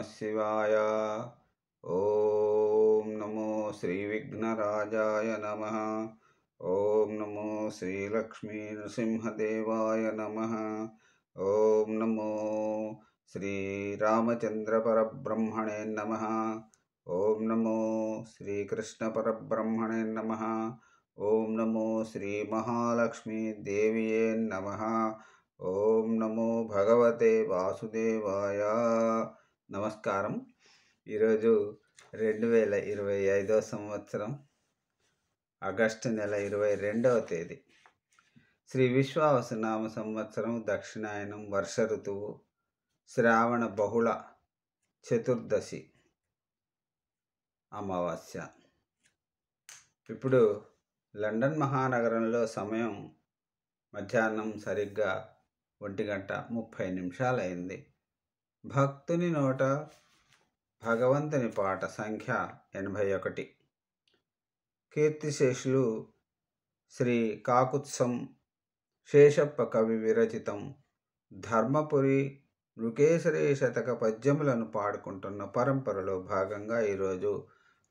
శివాయ. ఓం నమో శ్రీ విఘ్నరాజాయ నమః. ఓం నమో శ్రీ లక్ష్మీ నృసింహదేవాయ నమః. ఓం నమో శ్రీ రామచంద్ర పరబ్రహ్మణే నమః. ఓం నమో శ్రీకృష్ణ పరబ్రహ్మణే నమః. ఓం నమో శ్రీ మహాలక్ష్మీ దేవియే నమః. ఓం నమో భగవతే వాసుదేవాయ. నమస్కారం. ఈరోజు 2025 సంవత్సరం ఆగస్టు నెల 22వ తేదీ, శ్రీ విశ్వావసునామ సంవత్సరం, దక్షిణాయనం, వర్ష ఋతువు, శ్రావణ బహుళ చతుర్దశి, అమావాస్య. ఇప్పుడు లండన్ మహానగరంలో సమయం మధ్యాహ్నం సరిగ్గా 1:30 అయింది. భక్తుని నోట భగవంతుని పాట సంఖ్య 81. కీర్తిశేషులు శ్రీ కాకుత్సం శేషప్ప కవి విరచితం ధర్మపురి నృకేసరి శతక పద్యములను పాడుకుంటున్న పరంపరలో భాగంగా ఈరోజు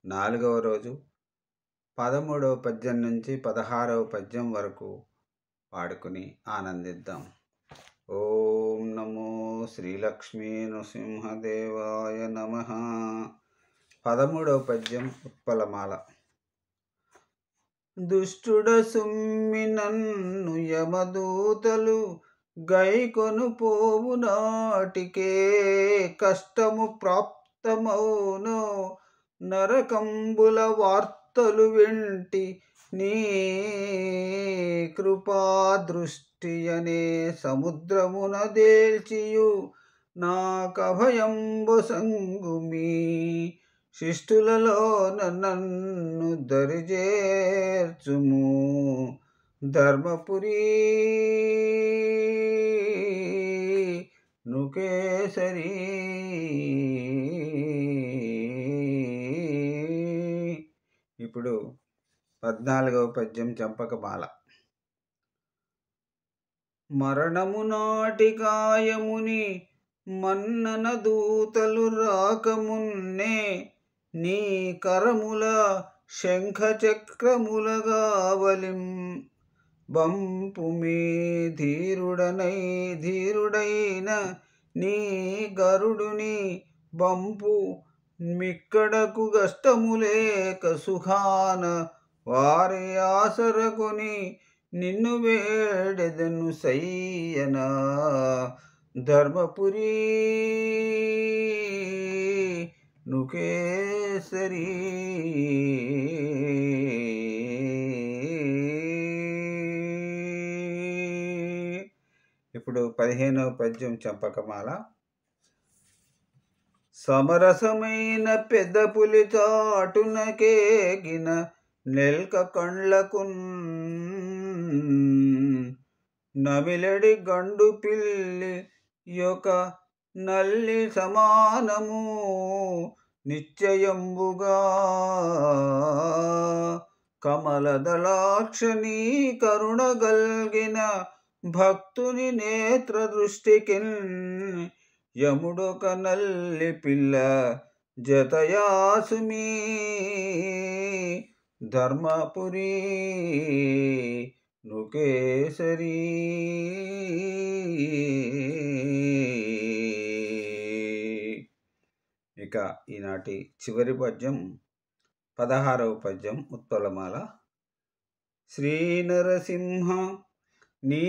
4వ రోజు 13వ పద్యం నుంచి 16వ పద్యం వరకు పాడుకుని ఆనందిద్దాం. ఓం నమో శ్రీలక్ష్మీ నృసింహదేవాయ నమః. 13వ పద్యం ఉత్పలమాల. దుష్టుడ సుమ్మి నన్ను యమదూతలు గైకొను పోవు నాటికే కష్టము ప్రాప్తమౌను నరకంబుల వార్తలు వెంటి నీ కృపాదృష్టియనే సముద్రమున దేల్చియు నాకభయంబొసంగుమి శిష్టులలో నన్ను దరిజేర్చుము ధర్మపురి నృకేసరి. ఇప్పుడు 14వ పద్యం చంపకమాల. మరణము నాటి కాయముని మన్నన దూతలు రాకమున్నే నీ కరముల శంఖ చక్రములగావలిం బంపుమే ధీరుడైన నీ గరుడుని బంపు మిక్కడకు కష్టములేక సుఖాన వారి ఆసరకొని నిన్ను వేడెదను సయ్యనా ధర్మపురి నృకేసరి. ఇప్పుడు 15వ పద్యం చంపకమాల. సమరసమైన పెద్ద పులి చాటునకేగిన నెల్క కండ్లకు నమిలెడి గండు పిల్లి యొక్క నల్లి సమానము నిశ్చయంబుగా కమలదళాక్షని కరుణ గల్గిన భక్తుని నేత్ర దృష్టికిన్ యముడొక నల్లి పిల్ల జతయాసుమీ ధర్మపురి నృకేసరి. ఇక ఈనాటి చివరి పద్యం 16వ పద్యం ఉత్పలమాల. శ్రీ నరసింహ నీ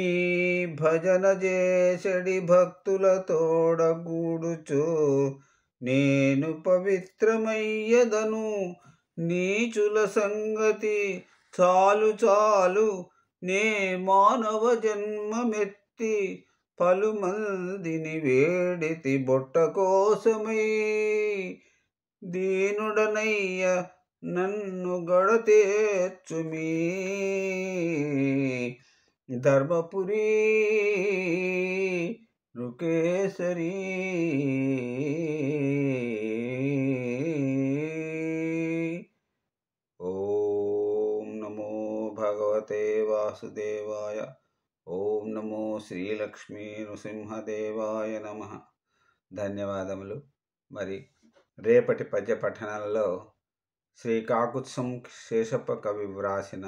భజన చేసడి భక్తుల తోడగూడుచో నేను పవిత్రమయ్యదను నీచుల సంగతి చాలు నే మానవ జన్మమెత్తి పలుమందిని వేడితి బొట్ట కోసమై దీనుడనయ్య నన్ను గడతేర్చుమీ ధర్మపురి నృకేసరి. ఓం నమో భగవతే వాసుదేవాయ. ఓం నమో శ్రీలక్ష్మీ నృసింహదేవాయ నమః. ధన్యవాదములు. మరి రేపటి పద్య పఠనాలలో శ్రీ కాకుత్సం శేషప్ప కవి వ్రాసిన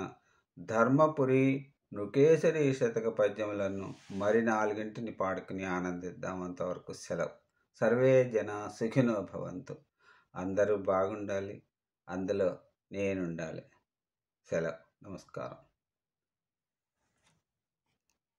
ధర్మపురి నృకేసరి శతక పద్యములను మరి 4 పాడుకుని ఆనందిద్దాం. అంతవరకు సెలవు. సర్వే జన సుఖినో భవంతు. అందరూ బాగుండాలి, అందులో నేనుండాలి. సెలవు. నమస్కారం.